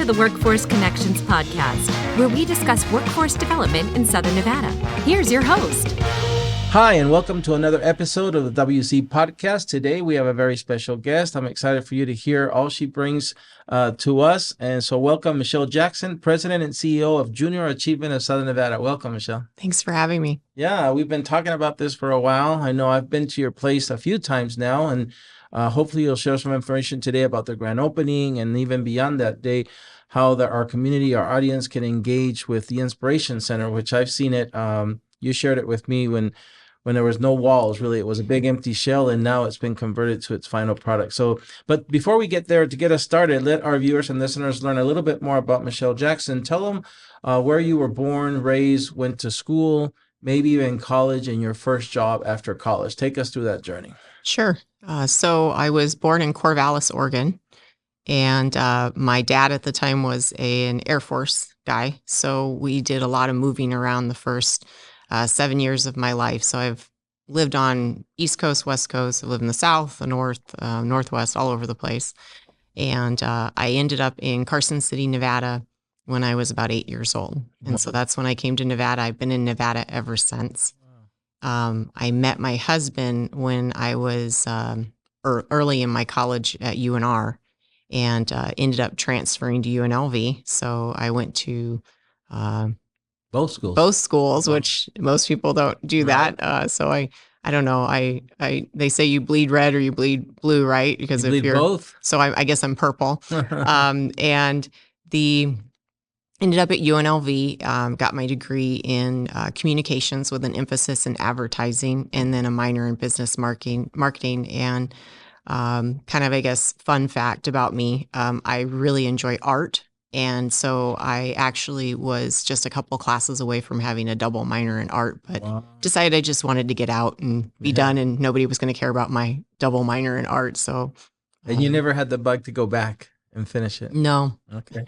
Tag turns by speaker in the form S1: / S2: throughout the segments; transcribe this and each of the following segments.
S1: the Workforce Connections podcast, where we discuss workforce development in Southern Nevada. Here's your host.
S2: Hi, and welcome to another episode of the WC podcast. Today, we have a very special guest. I'm excited for you to hear all she brings to us. And so welcome, Michelle Jackson, President and CEO of Junior Achievement of Southern Nevada. Welcome, Michelle.
S3: Thanks for having me.
S2: Yeah, we've been talking about this for a while. I know I've been to your place a few times now, and hopefully you'll share some information today about the grand opening and even beyond that day, how our community, our audience can engage with the Inspiration Center, which I've seen it. You shared it with me when there was no walls, really. It was a big empty shell, and now it's been converted to its final product. So, but before we get there, to get us started, let our viewers and listeners learn a little bit more about Michelle Jackson. Tell them where you were born, raised, went to school, maybe even college, and your first job after college. Take us through that journey.
S3: Sure. So I was born in Corvallis, Oregon, and my dad at the time was an Air Force guy. So we did a lot of moving around the first 7 years of my life. So I've lived on East Coast, West Coast. I've lived in the South, the North, Northwest, all over the place. And I ended up in Carson City, Nevada when I was about 8 years old. And so that's when I came to Nevada. I've been in Nevada ever since. I met my husband when I was early in my college at UNR and ended up transferring to UNLV. So I went to
S2: both schools.
S3: Both schools, which most people don't do that. So I don't know. They say you bleed red or you bleed blue, right? Because
S2: you bleed both.
S3: So I guess I'm purple. And ended up at UNLV, got my degree in communications with an emphasis in advertising, and then a minor in business marketing. And kind of, I guess, fun fact about me, I really enjoy art. And so I actually was just a couple classes away from having a double minor in art, but decided I just wanted to get out and be done, and nobody was going to care about my double minor in art. So,
S2: and you never had the bug to go back and finish it?
S3: No.
S2: Okay.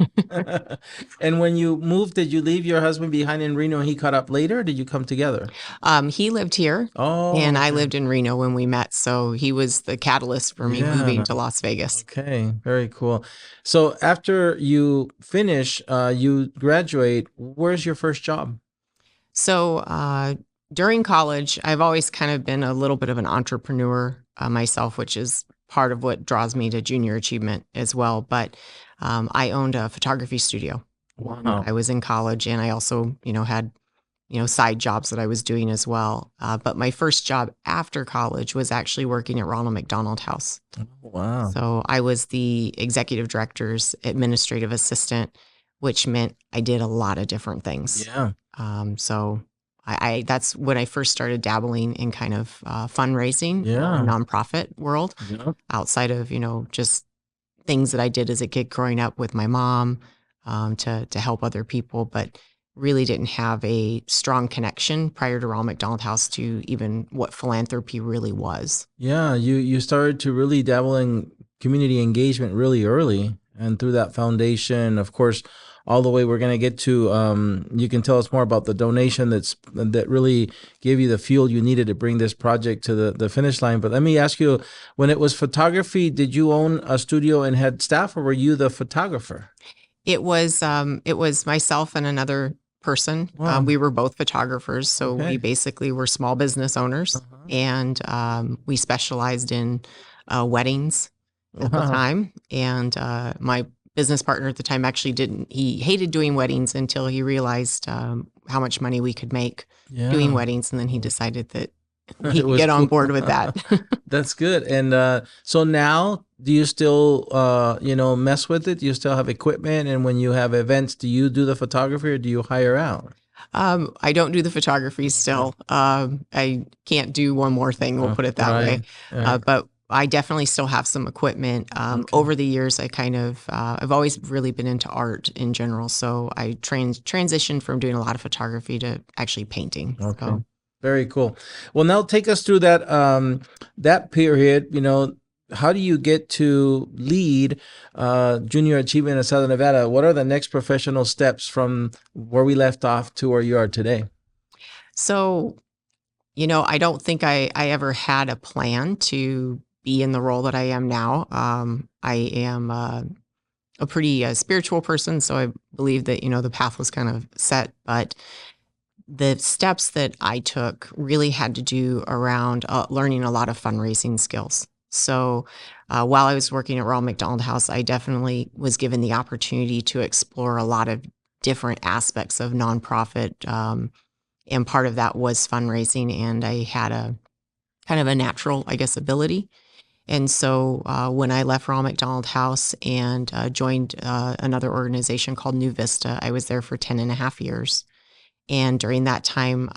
S2: And when you moved, did you leave your husband behind in Reno and he caught up later, or did you come together?
S3: He lived here, and I lived in Reno when we met. So he was the catalyst for me moving to Las Vegas.
S2: Okay, very cool. So after you finish, you graduate, where's your first job?
S3: So during college, I've always kind of been a little bit of an entrepreneur myself, which is part of what draws me to Junior Achievement as well. But I owned a photography studio when I was in college, and I also, had, side jobs that I was doing as well. But my first job after college was actually working at Ronald McDonald House.
S2: Oh, wow.
S3: So I was the executive director's administrative assistant, which meant I did a lot of different things.
S2: Yeah.
S3: So I that's when I first started dabbling in kind of fundraising, nonprofit world, outside of, just things that I did as a kid growing up with my mom to help other people, but really didn't have a strong connection prior to Ronald McDonald House to even what philanthropy really was. Yeah,
S2: you started to really dabble in community engagement really early, and through that foundation, of course, all the way we're going to get to, you can tell us more about the donation that really gave you the fuel you needed to bring this project to the finish line. But let me ask you, when it was photography, did you own a studio and had staff, or were you the photographer?
S3: It was myself and another person.
S2: Wow.
S3: We were both photographers. So we basically were small business owners, and we specialized in weddings at the time. And my business partner at the time actually he hated doing weddings until he realized how much money we could make doing weddings. And then he decided that he could get on board with that.
S2: That's good. And so now, do you still, mess with it? Do you still have equipment? And when you have events, do you do the photography or do you hire out?
S3: I don't do the photography still. I can't do one more thing. We'll put it that way. Right. But I definitely still have some equipment. Over the years, I kind of, I've always really been into art in general. So I transitioned from doing a lot of photography to actually painting.
S2: Okay.
S3: So.
S2: Very cool. Well, now take us through that period. How do you get to lead Junior Achievement in Southern Nevada? What are the next professional steps from where we left off to where you are today?
S3: So, I don't think I ever had a plan to be in the role that I am now. I am a pretty spiritual person, so I believe that, the path was kind of set. But the steps that I took really had to do around learning a lot of fundraising skills. So while I was working at Ronald McDonald House, I definitely was given the opportunity to explore a lot of different aspects of nonprofit. And part of that was fundraising. And I had a kind of a natural, I guess, ability. And so when I left Ronald McDonald House and joined another organization called New Vista, I was there for 10 and a half years. And during that time,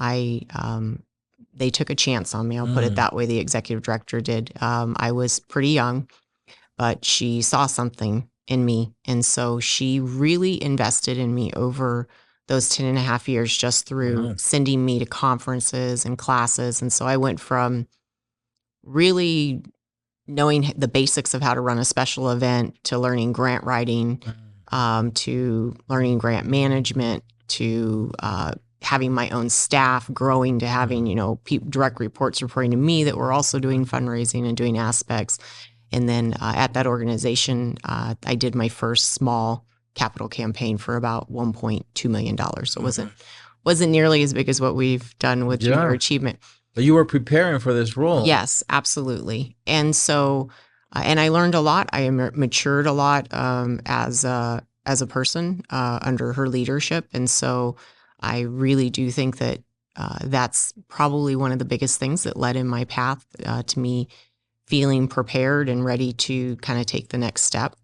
S3: they took a chance on me. I'll put it that way. The executive director did. I was pretty young, but she saw something in me. And so she really invested in me over those 10 and a half years just through sending me to conferences and classes. And so I went from really knowing the basics of how to run a special event to learning grant writing, to learning grant management, to having my own staff, growing to having, direct reports reporting to me that were also doing fundraising and doing aspects. And then at that organization, I did my first small capital campaign for about $1.2 million. So it wasn't nearly as big as what we've done with Junior Achievement.
S2: But you were preparing for this role.
S3: Yes, absolutely. And so, and I learned a lot. I matured a lot as a person under her leadership. And so I really do think that that's probably one of the biggest things that led in my path to me feeling prepared and ready to kind of take the next step.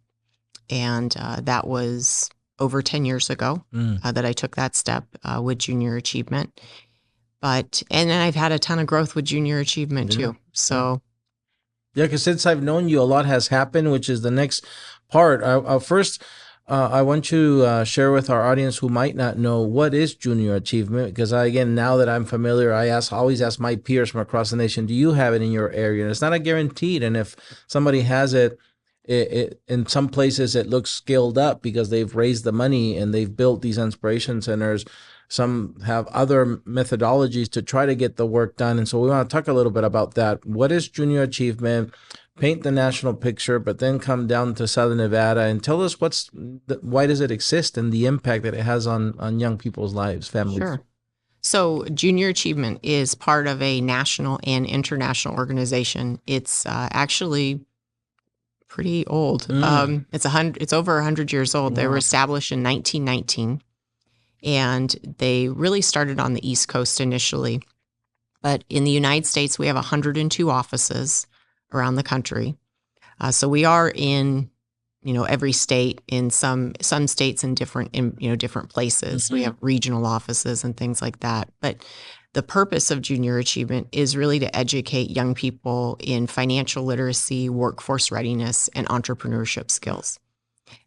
S3: And that was over 10 years ago that I took that step with Junior Achievement. And then I've had a ton of growth with Junior Achievement too. So.
S2: Yeah, because since I've known you, a lot has happened, which is the next part. First, I want to share with our audience who might not know what is Junior Achievement, because now that I'm familiar, I always ask my peers from across the nation, do you have it in your area? And it's not a guaranteed. And if somebody has it, in some places it looks scaled up because they've raised the money and they've built these inspiration centers. Some have other methodologies to try to get the work done. And so we want to talk a little bit about that. What is Junior Achievement? Paint the national picture, but then come down to Southern Nevada and tell us why does it exist and the impact that it has on young people's lives, families.
S3: Sure. So Junior Achievement is part of a national and international organization. It's actually pretty old. It's over 100 years old. Wow. They were established in 1919, and they really started on the East Coast initially. But in the United States, we have 102 offices around the country. So we are in, every state, in some states in different places. We have regional offices and things like that. But the purpose of Junior Achievement is really to educate young people in financial literacy, workforce readiness, and entrepreneurship skills.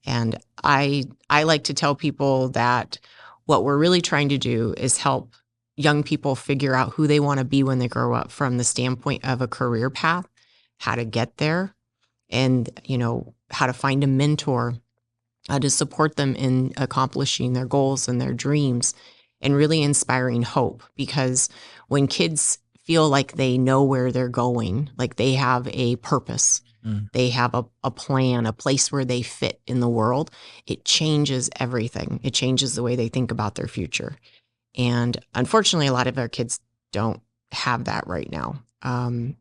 S3: And I like to tell people that what we're really trying to do is help young people figure out who they want to be when they grow up from the standpoint of a career path, how to get there, and, how to find a mentor to support them in accomplishing their goals and their dreams, and really inspiring hope. Because when kids feel like they know where they're going, like they have a purpose, they have a plan, a place where they fit in the world, it changes everything. It changes the way they think about their future. And unfortunately, a lot of our kids don't have that right now.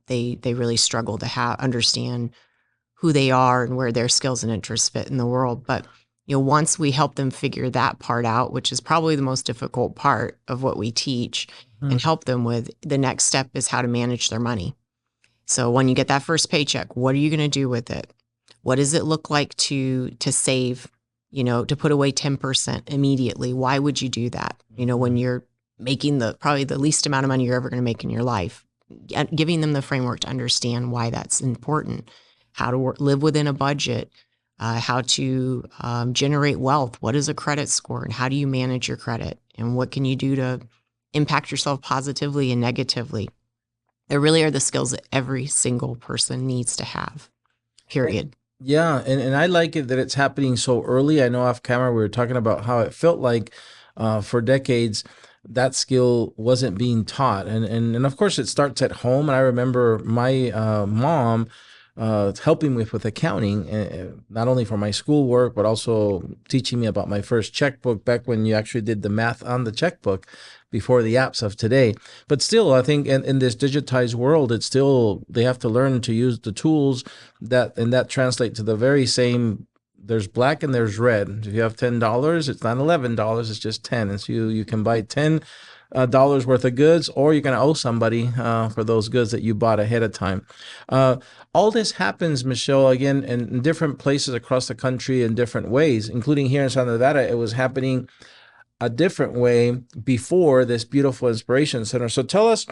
S3: They really struggle to understand who they are and where their skills and interests fit in the world. But once we help them figure that part out, which is probably the most difficult part of what we teach and help them with, the next step is how to manage their money. So when you get that first paycheck, what are you going to do with it? What does it look like to save, to put away 10% immediately? Why would you do that? When you're making probably the least amount of money you're ever going to make in your life, giving them the framework to understand why that's important, how to live within a budget, how to generate wealth. What is a credit score, and how do you manage your credit, and what can you do to impact yourself positively and negatively? There really are the skills that every single person needs to have, period.
S2: Yeah, and I like it that it's happening so early. I know off camera we were talking about how it felt like for decades that skill wasn't being taught. And of course it starts at home. And I remember my mom helping me with accounting, not only for my schoolwork, but also teaching me about my first checkbook back when you actually did the math on the checkbook before the apps of today. But still, I think in this digitized world, it's still, they have to learn to use the tools that translate to the very same. There's black and there's red. If you have $10, it's not $11, it's just 10. And so you can buy $10 worth of goods, or you're going to owe somebody for those goods that you bought ahead of time. All this happens, Michelle, again, in different places across the country in different ways, including here in Southern Nevada. It was happening a different way before this beautiful inspiration center. So tell us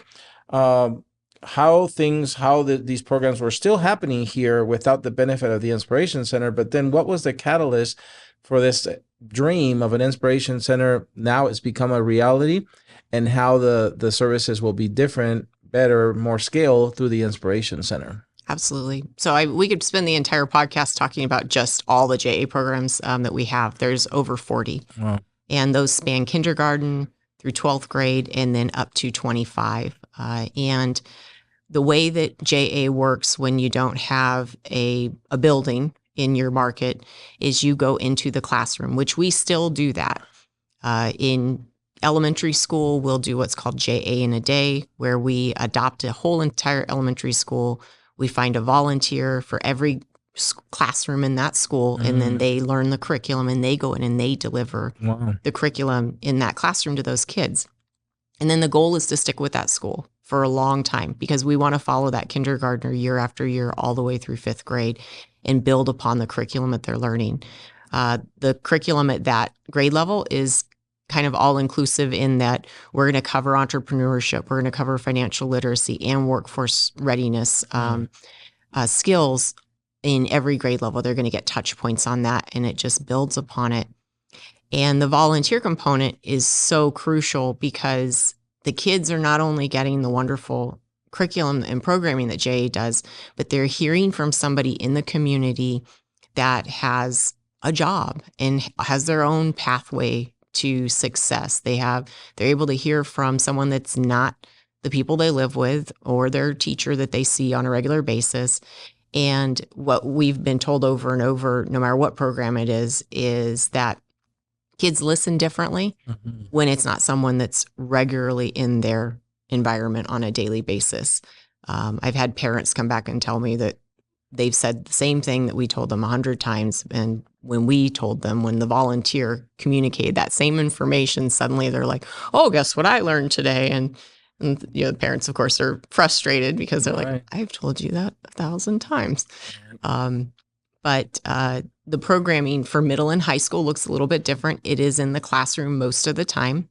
S2: how these programs were still happening here without the benefit of the inspiration center. But then what was the catalyst for this dream of an inspiration center? Now it's become a reality, and how the services will be different, better, more scale through the inspiration center.
S3: Absolutely. So we could spend the entire podcast talking about just all the JA programs that we have. There's over 40.
S2: Wow.
S3: And those span kindergarten through 12th grade and then up to 25. And the way that JA works when you don't have a building in your market is you go into the classroom, which we still do that. In elementary school, we'll do what's called JA in a day, where we adopt a whole entire elementary school. We find a volunteer for every classroom in that school, and then they learn the curriculum, and they go in and they deliver the curriculum in that classroom to those kids. And then the goal is to stick with that school for a long time, because we want to follow that kindergartner year after year all the way through 5th grade and build upon the curriculum that they're learning. The curriculum at that grade level is kind of all-inclusive in that we're going to cover entrepreneurship, we're going to cover financial literacy and workforce readiness skills in every grade level. They're going to get touch points on that, and it just builds upon it. And the volunteer component is so crucial, because the kids are not only getting the wonderful curriculum and programming that JA does, but they're hearing from somebody in the community that has a job and has their own pathway to success. They're able to hear from someone that's not the people they live with or their teacher that they see on a regular basis. And what we've been told over and over, no matter what program it is that kids listen differently when it's not someone that's regularly in their environment on a daily basis. I've had parents come back and tell me that they've said the same thing that we told them 100 times. And when we told them, when the volunteer communicated that same information, suddenly they're like, oh, guess what I learned today? And the parents, of course, are frustrated because they're like, I've told you that 1,000 times. But the programming for middle and high school looks a little bit different. It is in the classroom most of the time.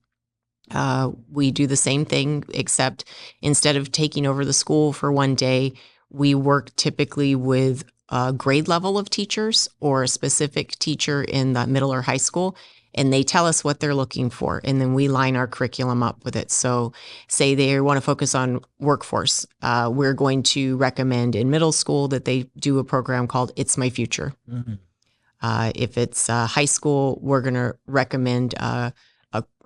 S3: We do the same thing, except instead of taking over the school for one day, we work typically with a grade level of teachers or a specific teacher in the middle or high school, and they tell us what they're looking for, and then we line our curriculum up with it. So say they want to focus on workforce. We're going to recommend in middle school that they do a program called It's My Future. If it's high school, we're going to recommend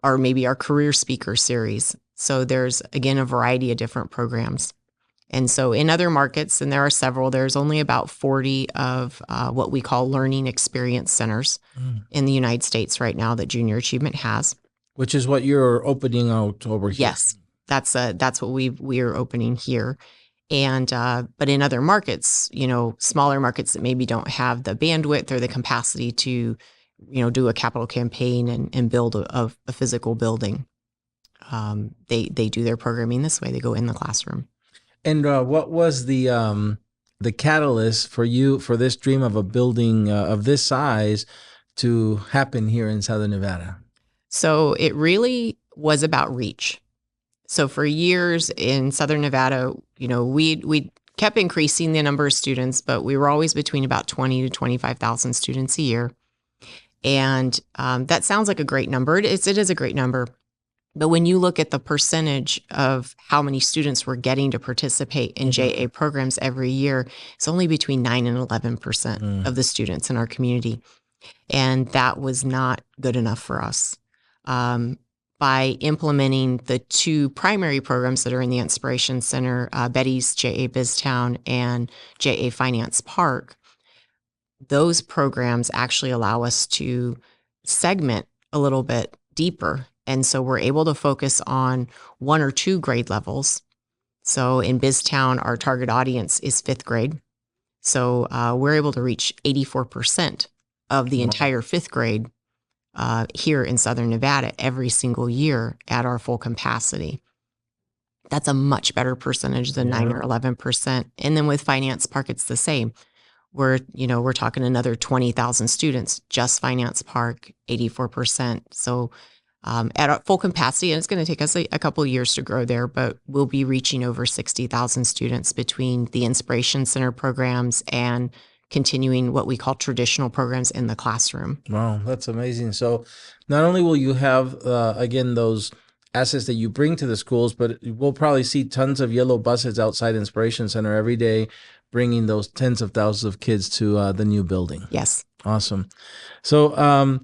S3: or maybe our career speaker series. So there's, again, a variety of different programs. And so in other markets, and there are several, there's only about 40 of what we call learning experience centers in the United States right now that Junior Achievement has.
S2: Which is what you're opening out over here.
S3: Yes, that's what we are opening here. And but in other markets, smaller markets that maybe don't have the bandwidth or the capacity to, do a capital campaign and build a physical building, they do their programming this way. They go in the classroom.
S2: And what was the catalyst for you for this dream of a building of this size to happen here in Southern Nevada?
S3: So it really was about reach. So for years in Southern Nevada, we kept increasing the number of students, but we were always between about 20 to 25,000 students a year. And that sounds like a great number. It is a great number. But when you look at the percentage of how many students were getting to participate in JA programs every year, it's only between 9 and 11% of the students in our by by implementing the two primary programs that are in the Inspiration Center, Betty's JA BizTown and JA Finance Park. Those programs actually allow us to segment a little bit deeper. And so we're able to focus on 1 or 2 grade levels. So in BizTown, our target audience is 5th grade. So we're able to reach 84% of the entire 5th grade here in Southern Nevada every single year at our full capacity. That's a much better percentage than 9 or 11%. And then with Finance Park, it's the same. We're talking another 20,000 students, just Finance Park, 84%. So at our full capacity, and it's going to take us a couple of years to grow there, but we'll be reaching over 60,000 students between the Inspiration Center programs and continuing what we call traditional programs in the classroom.
S2: Wow, that's amazing. So not only will you have, again, those assets that you bring to the schools, but we'll probably see tons of yellow buses outside Inspiration Center every day, bringing those tens of thousands of kids to the new building.
S3: Yes.
S2: Awesome. So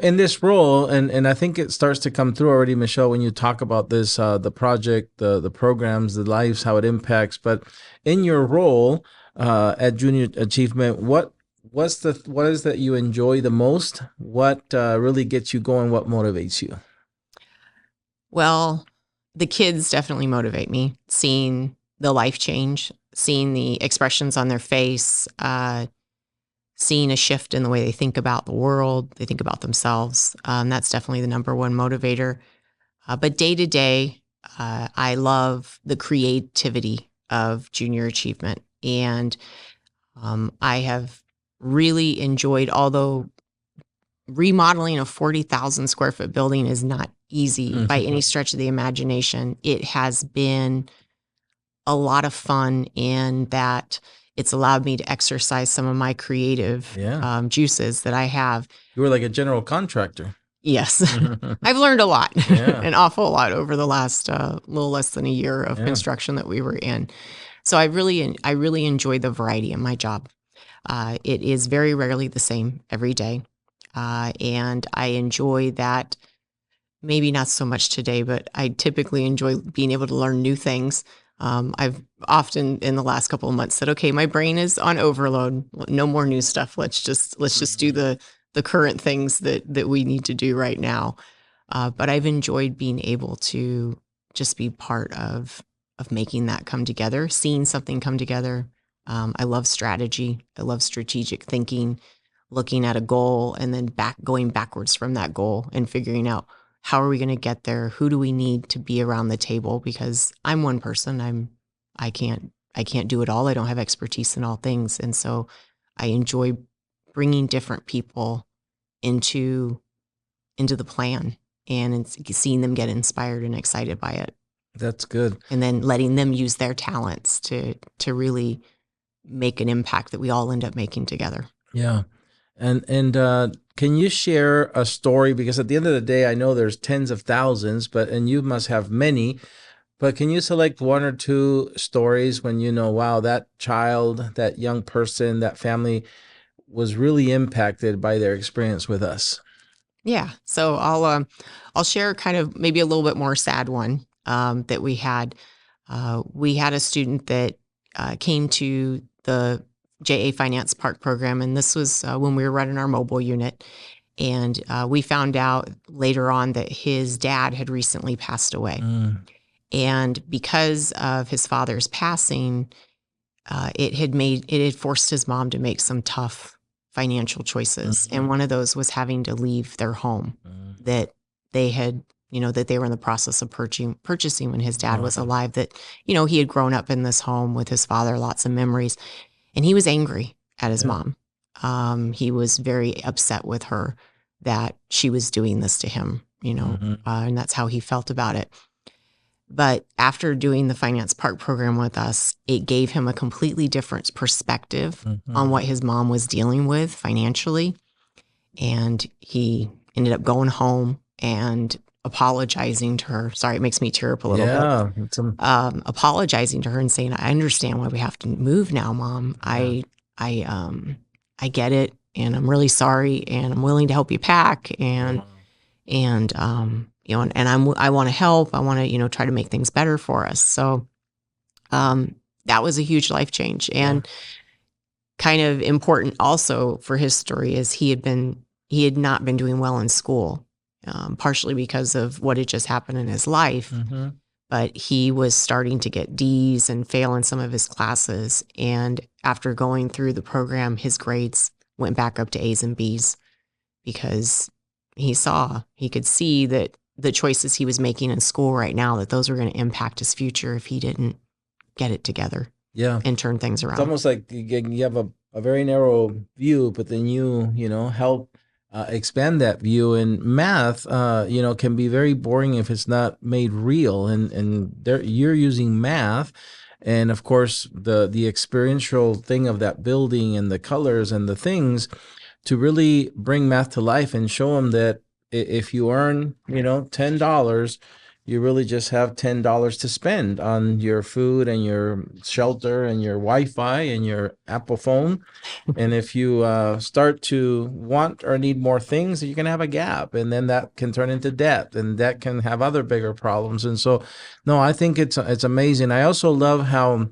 S2: in this role, and I think it starts to come through already, Michelle, when you talk about this, the project, the programs, the lives, how it impacts. But in your role at Junior Achievement, what is that you enjoy the most? What really gets you going? What motivates you?
S3: Well, the kids definitely motivate me. Seeing the life change, seeing the expressions on their face, seeing a shift in the way they think about the world, they think about themselves. That's definitely the number one motivator. But day to day, I love the creativity of Junior Achievement. And I have really enjoyed, although remodeling a 40,000 square foot building is not easy by any stretch of the imagination, it has been a lot of fun in that it's allowed me to exercise some of my creative juices that I have.
S2: You were like a general contractor.
S3: Yes. I've learned a lot,
S2: Yeah.
S3: an awful lot over the last little less than a year of construction that we were in. So I really enjoy the variety in my job. It is very rarely the same every day. And I enjoy that, maybe not so much today, but I typically enjoy being able to learn new things. I've often in the last couple of months said, okay, my brain is on overload. No more new stuff. Let's just do the current things that we need to do right now. But I've enjoyed being able to just be part of making that come together, seeing something come together. I love strategy. I love strategic thinking, looking at a goal and then going backwards from that goal and figuring out how are we going to get there? Who do we need to be around the table? Because I'm one person. I can't do it all. I don't have expertise in all things. And so I enjoy bringing different people into the plan and seeing them get inspired and excited by it.
S2: That's good.
S3: And then letting them use their talents to really make an impact that we all end up making together.
S2: Yeah. And can you share a story? Because at the end of the day, I know there's tens of thousands, and you must have many, but can you select 1 or 2 stories when you know, wow, that child, that young person, that family was really impacted by their experience with us?
S3: Yeah. So I'll share kind of maybe a little bit more sad one that we had. We had a student that came to the JA Finance Park program, and this was when we were running our mobile unit. And we found out later on that his dad had recently passed away. And because of his father's passing, it had forced his mom to make some tough financial choices. And one of those was having to leave their home that they had, that they were in the process of purchasing when his dad was alive, that, he had grown up in this home with his father, lots of memories. And he was angry at his mom. He was very upset with her that she was doing this to him, and that's how he felt about it. But after doing the Finance Park program with us, it gave him a completely different perspective on what his mom was dealing with financially. And he ended up going home and apologizing to her. Sorry, it makes me tear up a little bit. Apologizing to her and saying, "I understand why we have to move now, Mom. I get it, and I'm really sorry, and I'm willing to help you pack." And and I want to help. I want to, try to make things better for us. So that was a huge life change, and kind of important also for his story is he had not been doing well in school, partially because of what had just happened in his life.
S2: Mm-hmm.
S3: But he was starting to get D's and fail in some of his classes. And after going through the program, his grades went back up to A's and B's because he could see that the choices he was making in school right now, that those were going to impact his future if he didn't get it together.
S2: Yeah.
S3: And turn things around.
S2: It's almost like you have a very narrow view, but then you help expand that view. And math, can be very boring if it's not made real. And you're using math, and of course the experiential thing of that building and the colors and the things to really bring math to life and show them that if you earn, $10, you really just have $10 to spend on your food and your shelter and your Wi-Fi and your Apple phone. And if you start to want or need more things, you can have a gap, and then that can turn into debt, and that can have other bigger problems. And so, no, I think it's amazing. I also love how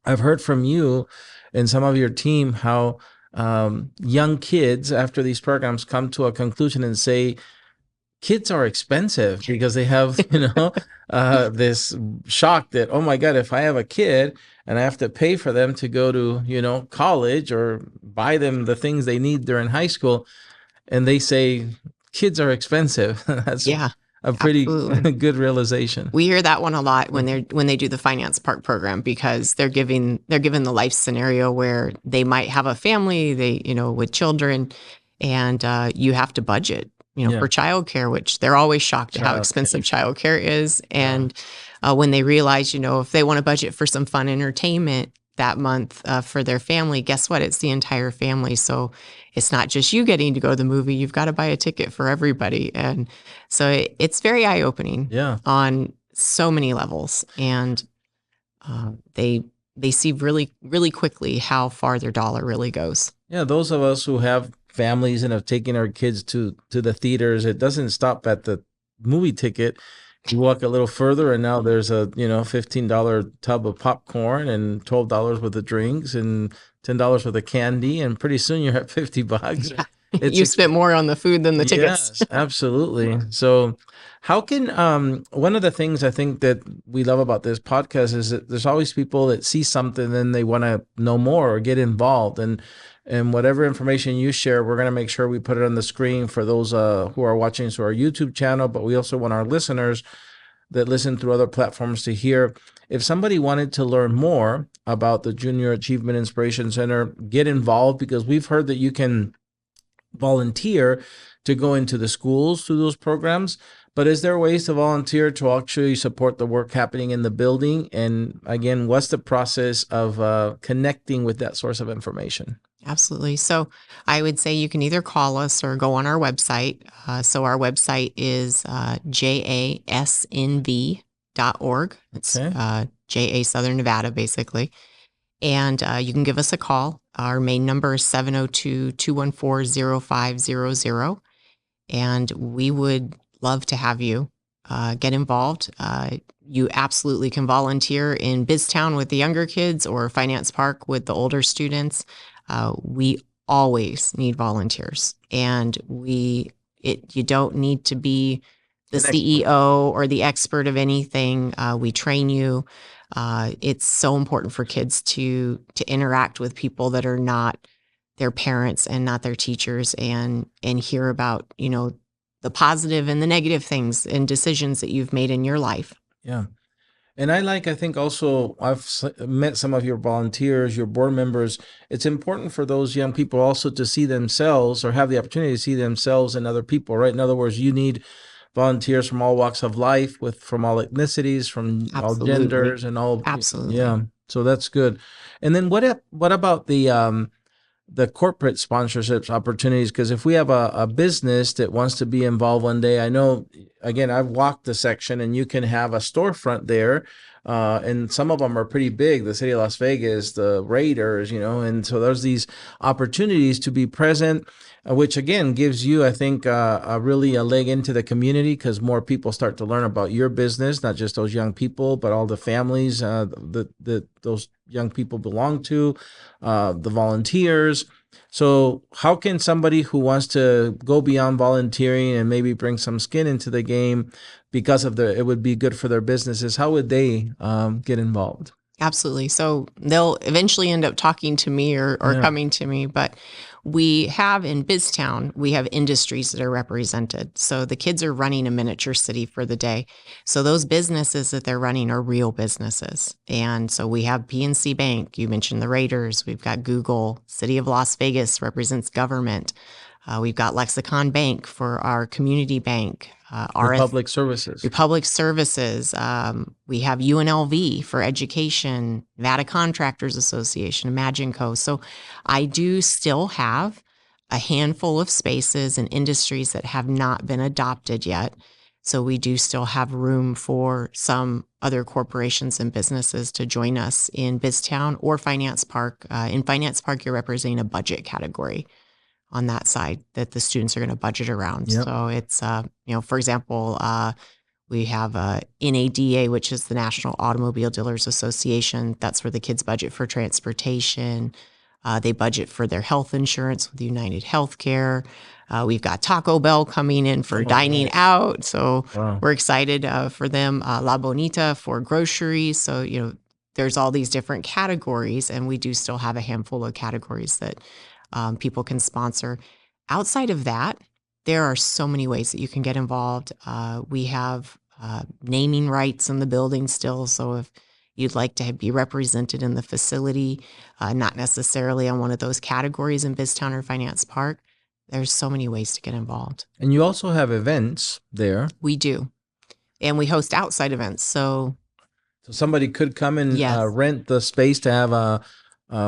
S2: I've heard from you and some of your team how young kids after these programs come to a conclusion and say, kids are expensive because they have, this shock that, oh my God, if I have a kid and I have to pay for them to go to, college or buy them the things they need during high school, and they say kids are expensive. That's a pretty good realization.
S3: We hear that one a lot when they do the finance park program, because they're given the life scenario where they might have a family, with children, and you have to budget. For childcare, which they're always shocked at how expensive childcare is. And when they realize, if they want to budget for some fun entertainment that month for their family, guess what? It's the entire family. So it's not just you getting to go to the movie. You've got to buy a ticket for everybody. And so it's very eye-opening on so many levels. And they see really, really quickly how far their dollar really goes.
S2: Yeah, those of us who have families and have taken our kids to the theaters, it doesn't stop at the movie ticket. You walk a little further, and now there's a $15 tub of popcorn and $12 worth of drinks and $10 worth of candy, and pretty soon you're at $50.
S3: Yeah. You spent more on the food than the tickets.
S2: Yes, absolutely. So how can one of the things I think that we love about this podcast is that there's always people that see something and they want to know more or get involved, and whatever information you share, we're going to make sure we put it on the screen for those who are watching to our YouTube channel, but we also want our listeners that listen through other platforms to hear. If somebody wanted to learn more about the Junior Achievement Inspiration Center, get involved, because we've heard that you can volunteer to go into the schools through those programs. But is there ways to volunteer to actually support the work happening in the building? And again, what's the process of connecting with that source of information?
S3: Absolutely. So I would say you can either call us or go on our website. So our website is jasnv.org. It's JA Southern Nevada, basically. And you can give us a call. Our main number is 702-214-0500. And we would love to have you get involved. You absolutely can volunteer in BizTown with the younger kids or Finance Park with the older students. We always need volunteers, and you don't need to be the CEO or the expert of anything. We train you. It's so important for kids to interact with people that are not their parents and not their teachers, and hear about, the positive and the negative things and decisions that you've made in your life.
S2: Yeah. And I think also I've met some of your volunteers, your board members. It's important for those young people also to see themselves, or have the opportunity to see themselves in other people, right? In other words, you need volunteers from all walks of life, from all ethnicities, from all genders and all.
S3: Absolutely.
S2: Yeah. So that's good. And then what about the corporate sponsorships opportunities? Because if we have a business that wants to be involved one day, I know again, I've walked the section, and you can have a storefront there. And some of them are pretty big. The city of Las Vegas, the Raiders, and so there's these opportunities to be present, which again gives you, I think, really a leg into the community, because more people start to learn about your business, not just those young people, but all the families that those young people belong to, the volunteers. So how can somebody who wants to go beyond volunteering and maybe bring some skin into the game because of it would be good for their businesses, how would they get involved?
S3: Absolutely. So they'll eventually end up talking to me or
S2: Yeah.
S3: coming to me. But we have in BizTown, we have industries that are represented. So the kids are running a miniature city for the day. So those businesses that they're running are real businesses. And so we have PNC Bank. You mentioned the Raiders. We've got Google. City of Las Vegas represents government. We've got Lexicon Bank for our community bank.
S2: Republic Services.
S3: Republic Services. We have UNLV for education, Nevada Contractors Association, Imagine Co. So I do still have a handful of spaces and industries that have not been adopted yet. So we do still have room for some other corporations and businesses to join us in BizTown or Finance Park. In Finance Park, you're representing a budget category on that side that the students are going to budget around.
S2: Yep.
S3: So it's, for example, we have NADA, which is the National Automobile Dealers Association. That's where the kids budget for transportation. They budget for their health insurance with United Healthcare. We've got Taco Bell coming in for dining out. So we're excited for them. La Bonita for groceries. So, there's all these different categories, and we do still have a handful of categories that people can sponsor. Outside of that, there are so many ways that you can get involved. We have naming rights in the building still. So if you'd like to be represented in the facility, not necessarily on one of those categories in BizTown or Finance Park, there's so many ways to get involved.
S2: And you also have events there.
S3: We do. And we host outside events. So
S2: somebody could come and
S3: Yes.
S2: Rent the space to have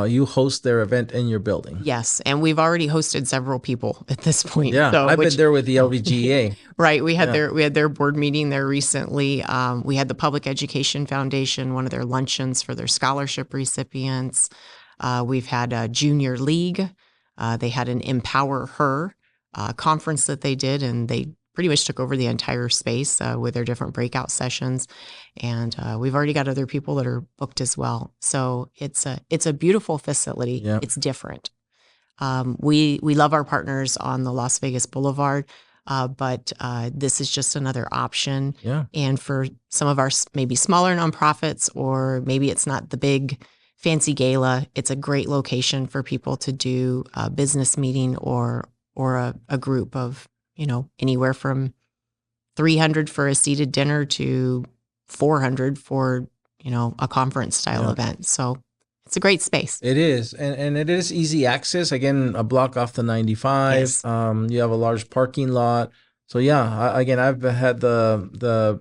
S2: you host their event in your building.
S3: Yes. And we've already hosted several people at this point.
S2: Yeah,
S3: So,
S2: I've been there with the LVGA.
S3: Right. We had their board meeting there recently. We had the Public Education Foundation, one of their luncheons for their scholarship recipients. We've had a junior league. They had an Empower Her conference that they did, and they pretty much took over the entire space with their different breakout sessions. And we've already got other people that are booked as well. So it's a beautiful facility.
S2: Yeah.
S3: It's different. We love our partners on the Las Vegas Boulevard, but this is just another option.
S2: Yeah.
S3: And for some of our maybe smaller nonprofits, or maybe it's not the big fancy gala, it's a great location for people to do a business meeting or a group of, anywhere from 300 for a seated dinner to 400 for, a conference style event. So it's a great space.
S2: It is. And it is easy access. Again, a block off the 95.
S3: Yes.
S2: You have a large parking lot. So yeah, I've had the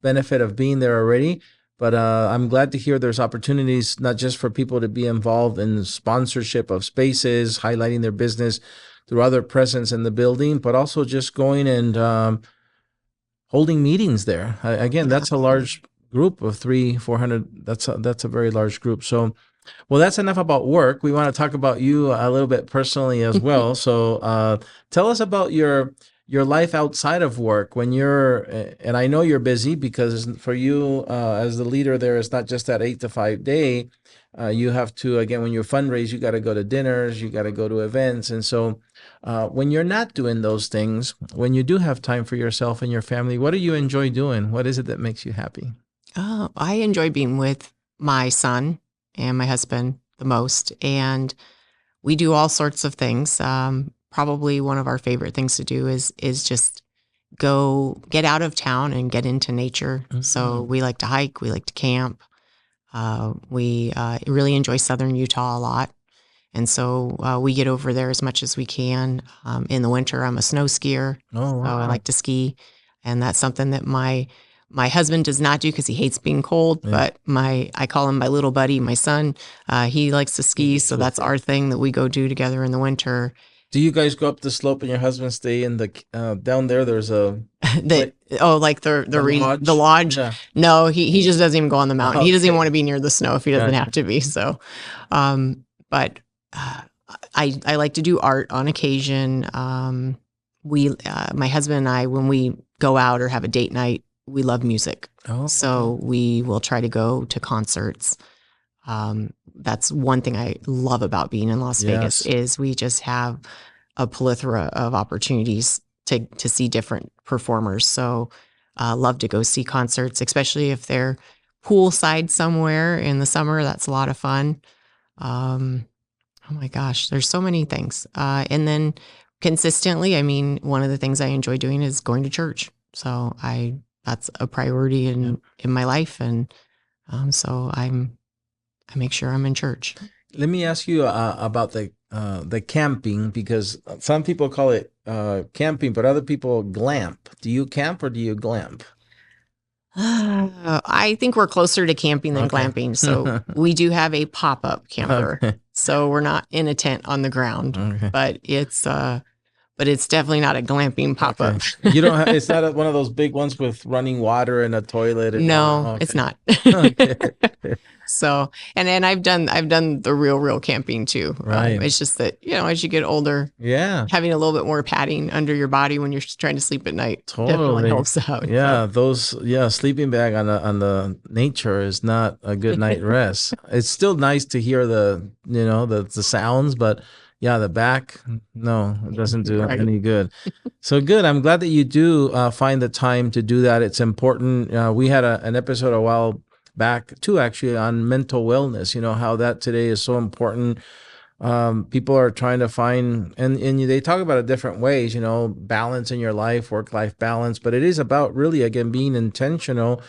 S2: benefit of being there already. But I'm glad to hear there's opportunities not just for people to be involved in sponsorship of spaces, highlighting their business through other presence in the building, but also just going and holding meetings there. Again, that's a large group of 300-400. That's a very large group. So, well, that's enough about work. We want to talk about you a little bit personally as well. So tell us about your life outside of work when and I know you're busy, because for you as the leader there, it's not just that 8 to 5 day. You have to, again, when you fundraise, you got to go to dinners, you got to go to events. And so when you're not doing those things, when you do have time for yourself and your family, what do you enjoy doing? What is it that makes you happy?
S3: I enjoy being with my son and my husband the most. And we do all sorts of things. Probably one of our favorite things to do is just go get out of town and get into nature.
S2: Mm-hmm.
S3: So we like to hike, we like to camp. We really enjoy Southern Utah a lot. And so we get over there as much as we can. In the winter, I'm a snow skier.
S2: Oh, wow.
S3: So I like to ski. And that's something that my husband does not do because he hates being cold.
S2: Yeah.
S3: But I call him my little buddy, my son. He likes to ski. So that's our thing that we go do together in the winter.
S2: Do you guys go up the slope and your husband stay in the down there? There's a
S3: the like the
S2: lodge.
S3: the lodge.
S2: Yeah.
S3: No, he just doesn't even go on the mountain. He doesn't even
S2: Okay.
S3: want to be near the snow if he doesn't
S2: Gotcha.
S3: have to be. So, but I like to do art on occasion. My husband and I, when we go out or have a date night, we love music.
S2: Oh,
S3: So we will try to go to concerts. That's one thing I love about being in Las Vegas
S2: Yes.
S3: is we just have a plethora of opportunities to see different performers. So love to go see concerts, especially if they're poolside somewhere in the summer. That's a lot of fun. Oh my gosh, there's so many things. And then consistently, I mean, one of the things I enjoy doing is going to church. So that's a priority in my life. And so I make sure I'm in church.
S2: Let me ask you about the camping, because some people call it camping, but other people glamp. Do you camp or do you glamp?
S3: I think we're closer to camping than
S2: Okay.
S3: glamping. So we do have a pop-up camper.
S2: Okay.
S3: So we're not in a tent on the ground,
S2: Okay.
S3: but it's definitely not a glamping pop-up.
S2: Okay. You don't have, it's not one of those big ones with running water and a toilet and all
S3: No,
S2: that?
S3: it's not.
S2: Okay.
S3: So, and I've done the real camping too.
S2: Right.
S3: It's just that, as you get older,
S2: Yeah.
S3: having a little bit more padding under your body when you're trying to sleep at night definitely
S2: Totally.
S3: helps out.
S2: Yeah, sleeping bag on the nature is not a good night rest. It's still nice to hear the sounds, but yeah, the back, no, it doesn't do
S3: Right.
S2: any good. So good. I'm glad that you do find the time to do that. It's important. We had an episode a while back too, actually, on mental wellness. How that today is so important. People are trying to find, and they talk about it different ways, balance in your life, work-life balance, but it is about really, again, being intentional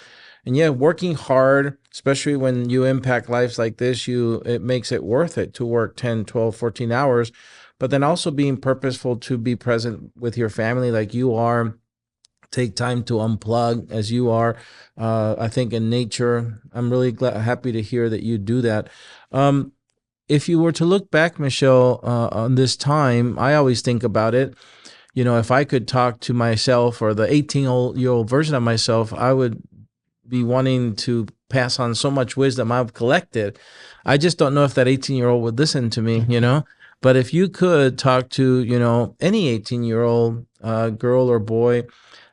S2: and working hard, especially when you impact lives like this, it makes it worth it to work 10, 12, 14 hours, but then also being purposeful to be present with your family like you are. Take time to unplug as you are. I think in nature, I'm really happy to hear that you do that. If you were to look back, Michelle, on this time, I always think about it. If I could talk to myself or the 18-year-old version of myself, I would be wanting to pass on so much wisdom I've collected. I just don't know if that 18-year-old would listen to me, But if you could talk to, any 18-year-old girl or boy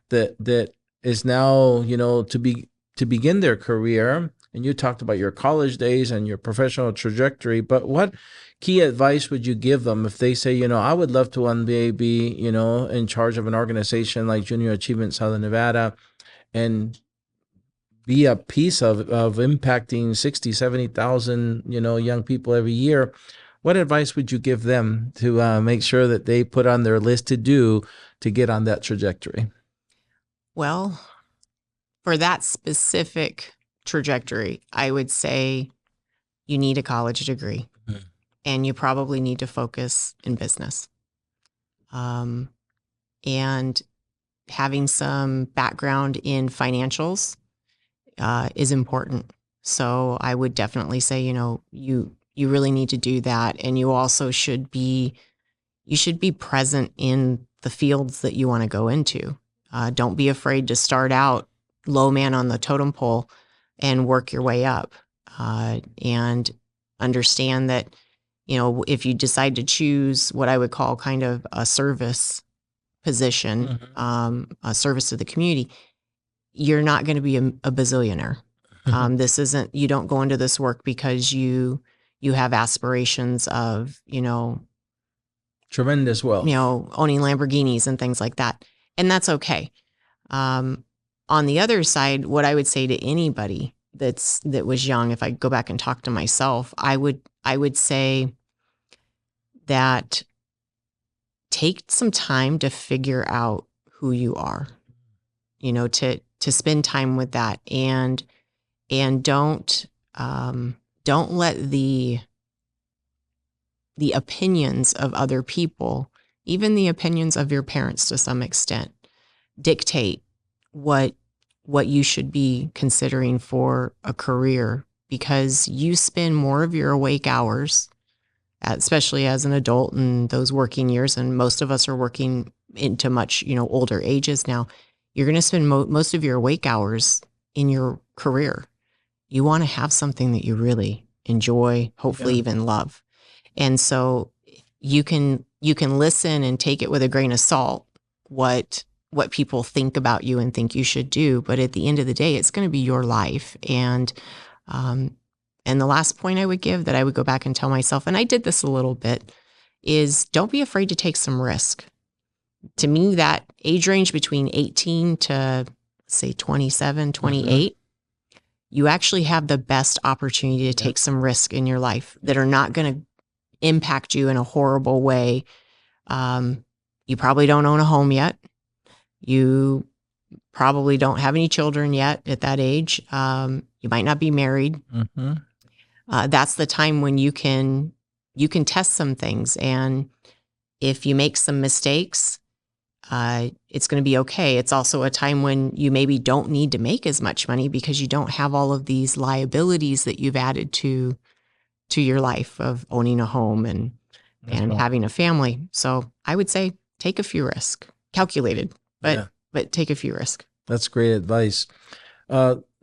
S2: that is now, to begin their career, and you talked about your college days and your professional trajectory, but what key advice would you give them if they say, I would love to one day be, in charge of an organization like Junior Achievement Southern Nevada and be a piece of impacting 60, 70,000, young people every year. What advice would you give them to make sure that they put on their list to get on that trajectory?
S3: Well, for that specific trajectory, I would say you need a college degree and you probably need to focus in business. And having some background in financials is important. So I would definitely say, you really need to do that. And you also should be present in the fields that you want to go into. Don't be afraid to start out low man on the totem pole and work your way up. And understand that, if you decide to choose what I would call kind of a service position, a service to the community, you're not going to be a bazillionaire. This isn't, you don't go into this work because you have aspirations of,
S2: Tremendous wealth.
S3: Owning Lamborghinis and things like that. And that's okay. On the other side, what I would say to anybody that was young, if I go back and talk to myself, I would say that take some time to figure out who you are, to spend time with that and don't let the opinions of other people, even the opinions of your parents to some extent, dictate what you should be considering for a career, because you spend more of your awake hours especially as an adult in those working years, and most of us are working into much, older ages now, you're going to spend most of your awake hours in your career. You want to have something that you really enjoy, hopefully even love. And so you can listen and take it with a grain of salt, what people think about you and think you should do. But at the end of the day, it's going to be your life. And the last point I would give that I would go back and tell myself, and I did this a little bit, is don't be afraid to take some risk. To me, that age range between 18 to say 27, 28, you actually have the best opportunity to take some risk in your life that are not going to impact you in a horrible way. You probably don't own a home yet. You probably don't have any children yet at that age. You might not be married. That's the time when you can test some things. And if you make some mistakes, it's going to be okay. It's also a time when you maybe don't need to make as much money because you don't have all of these liabilities that you've added to your life of owning a home and having a family. So I would say take a few risks, calculated, but take a few risks.
S2: That's great advice.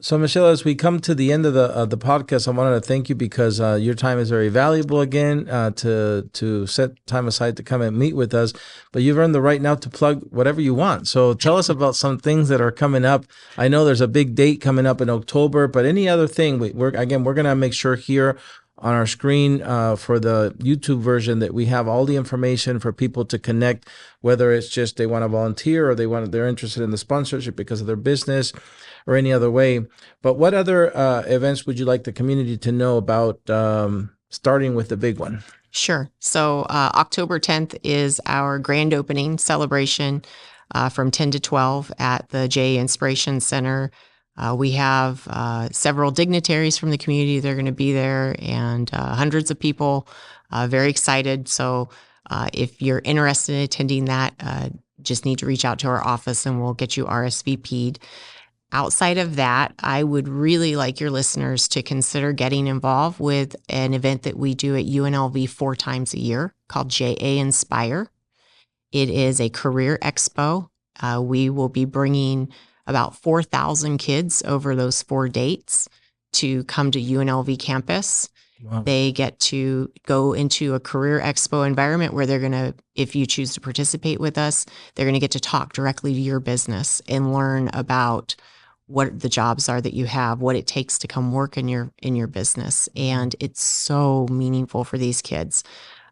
S2: So Michelle, as we come to the end of the podcast, I wanted to thank you because your time is very valuable again, to set time aside to come and meet with us. But you've earned the right now to plug whatever you want. So tell us about some things that are coming up. I know there's a big date coming up in October, but any other thing, we're going to make sure here on our screen for the YouTube version that we have all the information for people to connect, whether it's just they want to volunteer or they're interested in the sponsorship because of their business or any other way. But what other events would you like the community to know about, starting with the big one?
S3: Sure. So October 10th is our grand opening celebration from 10 to 12 at the JA Inspiration Center. We have several dignitaries from the community. They're going to be there, and hundreds of people. Very excited. So if you're interested in attending that, just need to reach out to our office and we'll get you RSVP'd. Outside of that, I would really like your listeners to consider getting involved with an event that we do at UNLV 4 times a year called JA Inspire. It is a career expo. We will be bringing about 4,000 kids over those 4 dates to come to UNLV campus. Wow. They get to go into a career expo environment where they're going to, if you choose to participate with us, they're going to get to talk directly to your business and learn about what the jobs are that you have, what it takes to come work in your business. And it's so meaningful for these kids.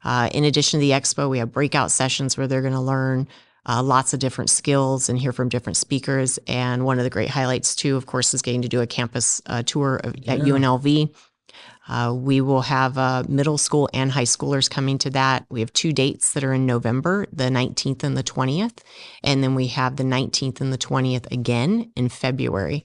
S3: In addition to the expo, we have breakout sessions where they're going to learn lots of different skills and hear from different speakers. And one of the great highlights too, of course, is getting to do a campus tour at UNLV. We will have middle school and high schoolers coming to that. We have 2 dates that are in November, the 19th and the 20th. And then we have the 19th and the 20th again in February.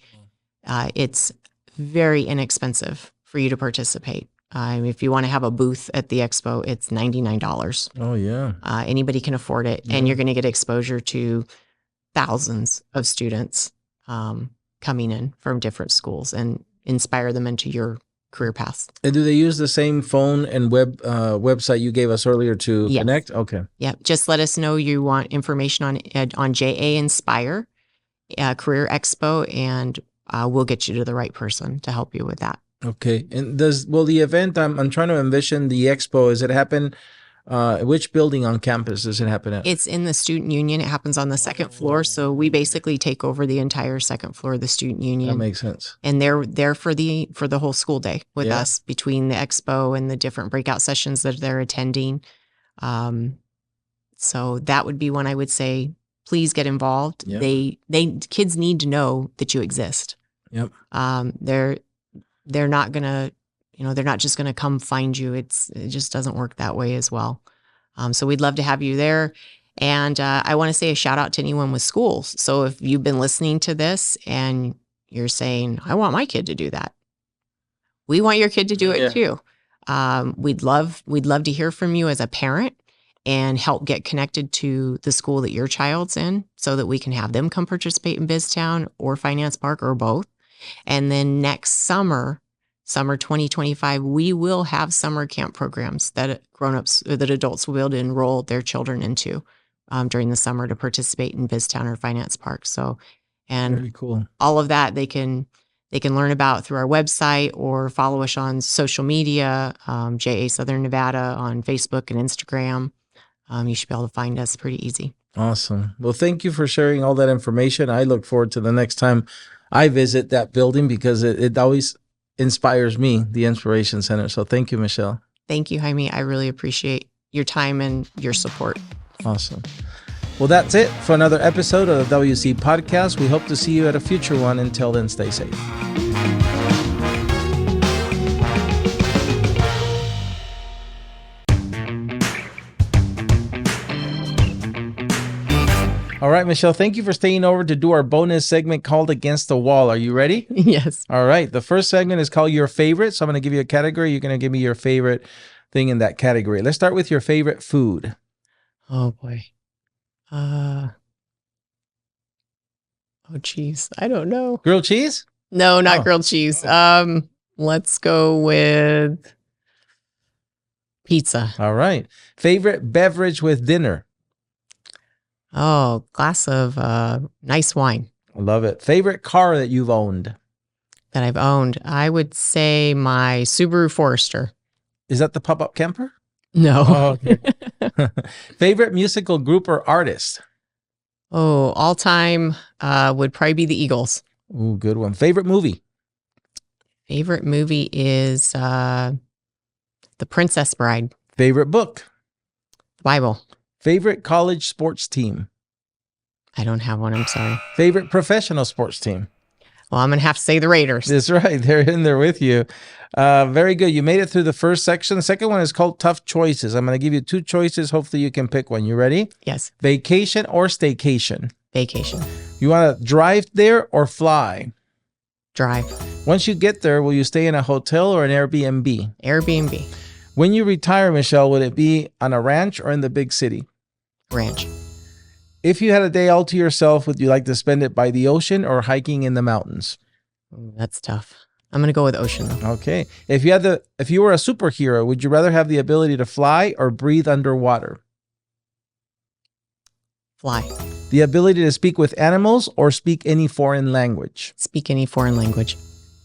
S3: It's very inexpensive for you to participate. If you want to have a booth at the expo, it's $99.
S2: Oh, yeah.
S3: Anybody can afford it. Yeah. And you're going to get exposure to thousands of students coming in from different schools and inspire them into your career paths. And
S2: do they use the same phone and website you gave us earlier to connect? Okay.
S3: Yeah. Just let us know you want information on JA Inspire Career Expo, and we'll get you to the right person to help you with that.
S2: Okay. And the event, I'm trying to envision the expo, does it happen, which building on campus does it happen at?
S3: It's in the Student Union. It happens on the second floor. So we basically take over the entire second floor of the Student Union.
S2: That makes sense.
S3: And they're there for the whole school day with us between the expo and the different breakout sessions that they're attending. So that would be one I would say, please get involved. Yep. Kids need to know that you exist.
S2: Yep.
S3: They're not going to, they're not just going to come find you. It just doesn't work that way as well. So we'd love to have you there. And I want to say a shout out to anyone with schools. So if you've been listening to this and you're saying, I want my kid to do that, we want your kid to do it too. We'd love to hear from you as a parent and help get connected to the school that your child's in so that we can have them come participate in BizTown or Finance Park or both. And then next summer, summer 2025, we will have summer camp programs that adults will be able to enroll their children into during the summer to participate in BizTown or Finance Park. So, and
S2: Very cool.
S3: all of that they can learn about through our website or follow us on social media, JA Southern Nevada on Facebook and Instagram. You should be able to find us pretty easy.
S2: Awesome. Well, thank you for sharing all that information. I look forward to the next time I visit that building because it always inspires me, the Inspiration Center. So thank you, Michelle.
S3: Thank you, Jaime. I really appreciate your time and your support.
S2: Awesome. Well, that's it for another episode of the WC Podcast. We hope to see you at a future one. Until then, stay safe. All right, Michelle, thank you for staying over to do our bonus segment called Against the Wall. Are you ready?
S3: Yes.
S2: All right. The first segment is called Your Favorite. So I'm going to give you a category. You're going to give me your favorite thing in that category. Let's start with your favorite food.
S3: Oh, boy. Oh, geez. I don't know.
S2: Grilled cheese?
S3: No, not grilled cheese. Let's go with pizza.
S2: All right. Favorite beverage with dinner?
S3: Oh, glass of nice wine.
S2: I love it. Favorite car that you've owned?
S3: That I've owned. I would say my Subaru Forester.
S2: Is that the pop-up camper?
S3: No.
S2: Oh, okay. Favorite musical group or artist?
S3: Oh, all time would probably be the Eagles.
S2: Ooh, good one. Favorite movie?
S3: Favorite movie is The Princess Bride.
S2: Favorite book?
S3: The Bible.
S2: Favorite college sports team?
S3: I don't have one. I'm sorry.
S2: Favorite professional sports team?
S3: Well, I'm going to have to say the Raiders.
S2: That's right. They're in there with you. Very good. You made it through the first section. The second one is called Tough Choices. I'm going to give you two choices. Hopefully you can pick one. You ready?
S3: Yes.
S2: Vacation or staycation?
S3: Vacation.
S2: You want to drive there or fly?
S3: Drive.
S2: Once you get there, will you stay in a hotel or an Airbnb?
S3: Airbnb.
S2: When you retire, Michelle, would it be on a ranch or in the big city?
S3: Ranch.
S2: If you had a day all to yourself, would you like to spend it by the ocean or hiking in the mountains?
S3: Ooh, that's tough. I'm going to go with ocean, though.
S2: Okay. If you were a superhero, would you rather have the ability to fly or breathe underwater?
S3: Fly.
S2: The ability to speak with animals or speak any foreign language?
S3: Speak any foreign language.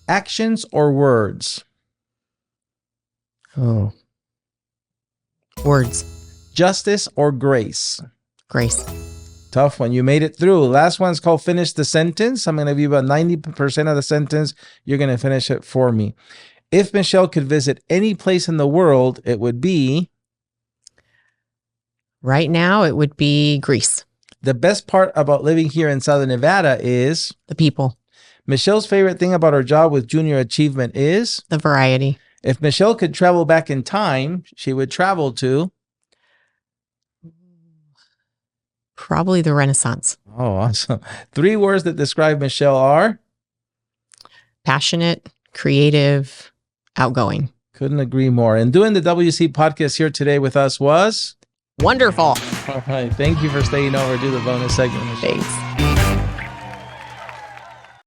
S2: Actions or words?
S3: Oh. Words.
S2: Justice or grace?
S3: Grace.
S2: Tough one. You made it through. Last one's called Finish the Sentence. I'm going to give you about 90% of the sentence. You're going to finish it for me. If Michelle could visit any place in the world, it would be?
S3: Right now, it would be Greece.
S2: The best part about living here in Southern Nevada is?
S3: The people.
S2: Michelle's favorite thing about her job with Junior Achievement is?
S3: The variety.
S2: If Michelle could travel back in time, she would travel to?
S3: Probably the Renaissance.
S2: Oh, awesome. 3 words that describe Michelle are?
S3: Passionate, creative, outgoing.
S2: Couldn't agree more. And doing the WC podcast here today with us was?
S3: Wonderful.
S2: All right. Thank you for staying over to do the bonus segment, Michelle.
S3: Thanks.